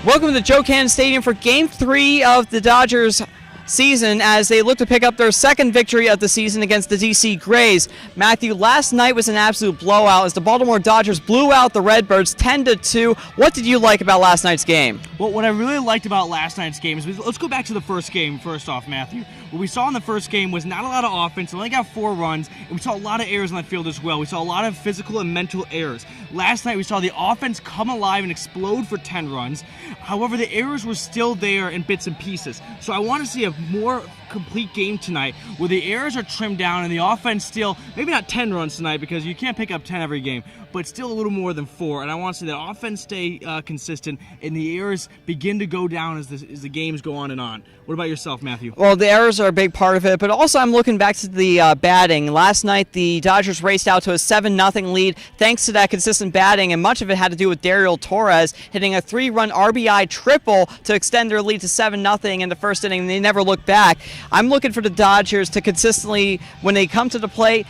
Welcome to Joe Cannon Stadium for Game 3 of the Dodgers season as they look to pick up their second victory of the season against the DC Grays. Matthew, last night was an absolute blowout as the Baltimore Dodgers blew out the Redbirds 10-2. What did you like about last night's game? Well, what I really liked about last night's game is, let's go back to the first game first off, Matthew. What we saw in the first game was not a lot of offense. We only got 4 runs, and we saw a lot of errors on the field as well. We saw a lot of physical and mental errors. Last night, we saw the offense come alive and explode for 10 runs. However, the errors were still there in bits and pieces. So I want to see a more complete game tonight where the errors are trimmed down and the offense still, maybe not 10 runs tonight because you can't pick up 10 every game, but still a little more than 4. And I want to see the offense stay consistent and the errors begin to go down as the games go on and on. What about yourself, Matthew? Well, the errors are a big part of it, but also I'm looking back to the batting. Last night, the Dodgers raced out to a 7-0 lead thanks to that consistent batting, and much of it had to do with Daryl Torres hitting a 3-run RBI triple to extend their lead to 7-0 in the first inning, and they never looked back. I'm looking for the Dodgers to consistently, when they come to the plate,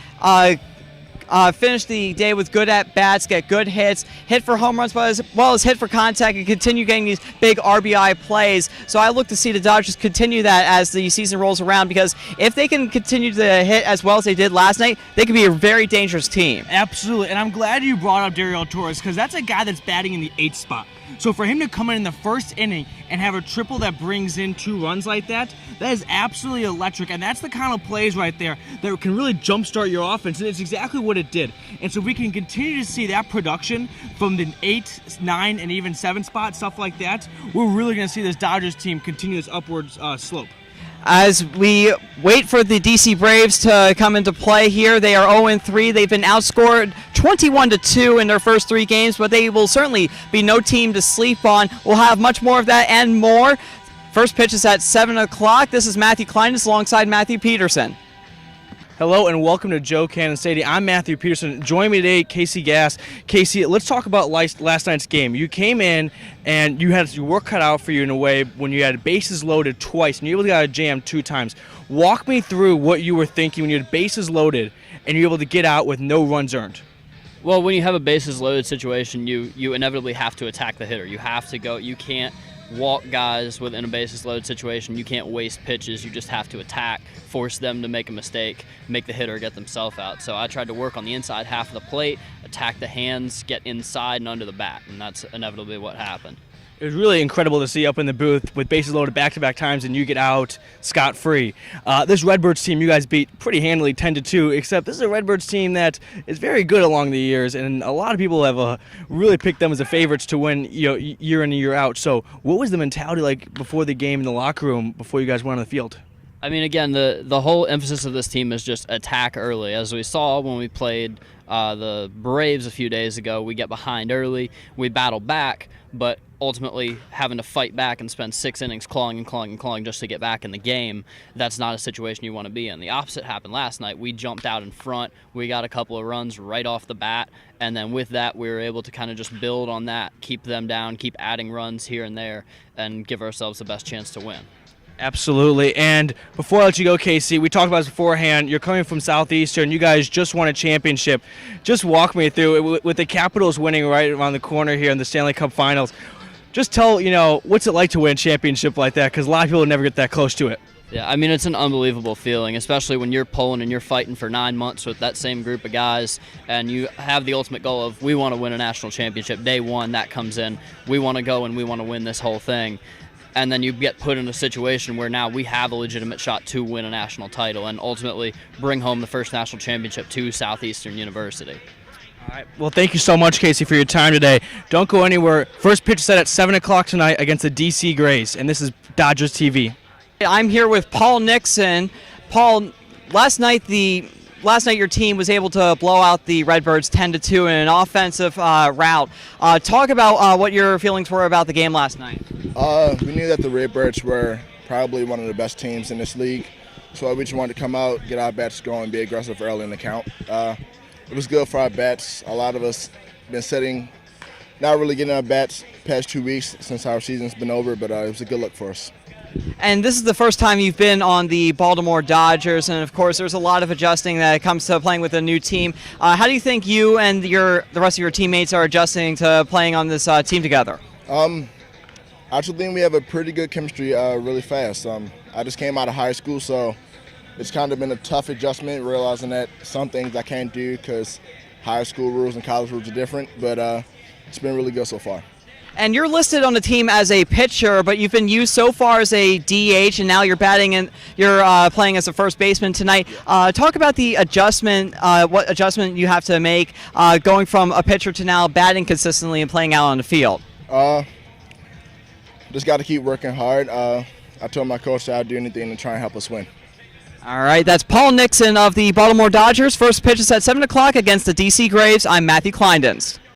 finish the day with good at-bats, get good hits, hit for home runs, but as well as hit for contact and continue getting these big RBI plays. So I look to see the Dodgers continue that as the season rolls around, because if they can continue to hit as well as they did last night, they could be a very dangerous team. Absolutely, and I'm glad you brought up Daryl Torres because that's a guy that's batting in the 8th spot. So for him to come in the first inning and have a triple that brings in 2 runs like that is absolutely electric. And that's the kind of plays right there that can really jumpstart your offense. And it's exactly what it did. And so we can continue to see that production from the 8, 9, and even 7 spot, stuff like that. We're really going to see this Dodgers team continue this upward slope. As we wait for the DC Braves to come into play here, they are 0-3. They've been outscored 21-2 in their first 3 games, but they will certainly be no team to sleep on. We'll have much more of that and more. First pitch is at 7 o'clock. This is Matthew Klinedinst alongside Matthew Peterson. Hello and welcome to Joe Cannon Stadium. I'm Matthew Peterson. Join me today, Kasey Gast. Kasey, let's talk about last night's game. You came in and you had your work cut out for you in a way when you had bases loaded twice and you were able to get a jam 2 times. Walk me through what you were thinking when you had bases loaded and you were able to get out with no runs earned. Well, when you have a bases loaded situation, you inevitably have to attack the hitter. You have to go. You can't walk guys within a bases loaded situation. You can't waste pitches. You just have to attack, force them to make a mistake, make the hitter get themselves out. So I tried to work on the inside half of the plate, attack the hands, get inside and under the bat, and that's inevitably what happened. It was really incredible to see up in the booth with bases loaded back-to-back times and you get out scot-free. This Redbirds team you guys beat pretty handily 10-2, except this is a Redbirds team that is very good along the years, and a lot of people have really picked them as the favorites to win year in and year out. So what was the mentality like before the game in the locker room, before you guys went on the field? I mean, again, the whole emphasis of this team is just attack early. As we saw when we played the Braves a few days ago, we get behind early, we battle back, but ultimately having to fight back and spend 6 innings clawing and clawing and clawing just to get back in the game, that's not a situation you want to be in. The opposite happened last night. We jumped out in front. We got a couple of runs right off the bat, and then with that we were able to kind of just build on that, keep them down, keep adding runs here and there, and give ourselves the best chance to win. Absolutely. And before I let you go, Kasey, we talked about this beforehand. You're coming from Southeastern. You guys just won a championship. Just walk me through it with the Capitals winning right around the corner here in the Stanley Cup Finals. Just tell, what's it like to win a championship like that? Because a lot of people never get that close to it. Yeah, I mean, it's an unbelievable feeling, especially when you're pulling and you're fighting for 9 months with that same group of guys, and you have the ultimate goal of, we want to win a national championship. Day one, that comes in. We want to go and we want to win this whole thing. And then you get put in a situation where now we have a legitimate shot to win a national title and ultimately bring home the first national championship to Southeastern University. All right. Well, thank you so much, Kasey, for your time today. Don't go anywhere. First pitch set at 7 o'clock tonight against the DC Grays, and this is Dodgers TV. I'm here with Paul Nixon. Paul, last night your team was able to blow out the Redbirds 10-2 in an offensive rout. Talk about what your feelings were about the game last night. We knew that the Redbirds were probably one of the best teams in this league, so we just wanted to come out, get our bats going, be aggressive early in the count. It was good for our bats. A lot of us been sitting, not really getting our bats past 2 weeks since our season's been over, but it was a good look for us. And this is the first time you've been on the Baltimore Dodgers, and of course there's a lot of adjusting that comes to playing with a new team. How do you think you and the rest of your teammates are adjusting to playing on this team together? I actually think we have a pretty good chemistry really fast. I just came out of high school, so it's kind of been a tough adjustment, realizing that some things I can't do because high school rules and college rules are different, but it's been really good so far. And you're listed on the team as a pitcher, but you've been used so far as a DH, and now you're batting and you're playing as a first baseman tonight. Talk about the adjustment, what adjustment you have to make going from a pitcher to now batting consistently and playing out on the field. Just got to keep working hard. I told my coach that I'd do anything to try and help us win. All right, that's Paul Nixon of the Baltimore Dodgers. First pitch is at 7 o'clock against the DC Graves. I'm Matthew Klinedinst.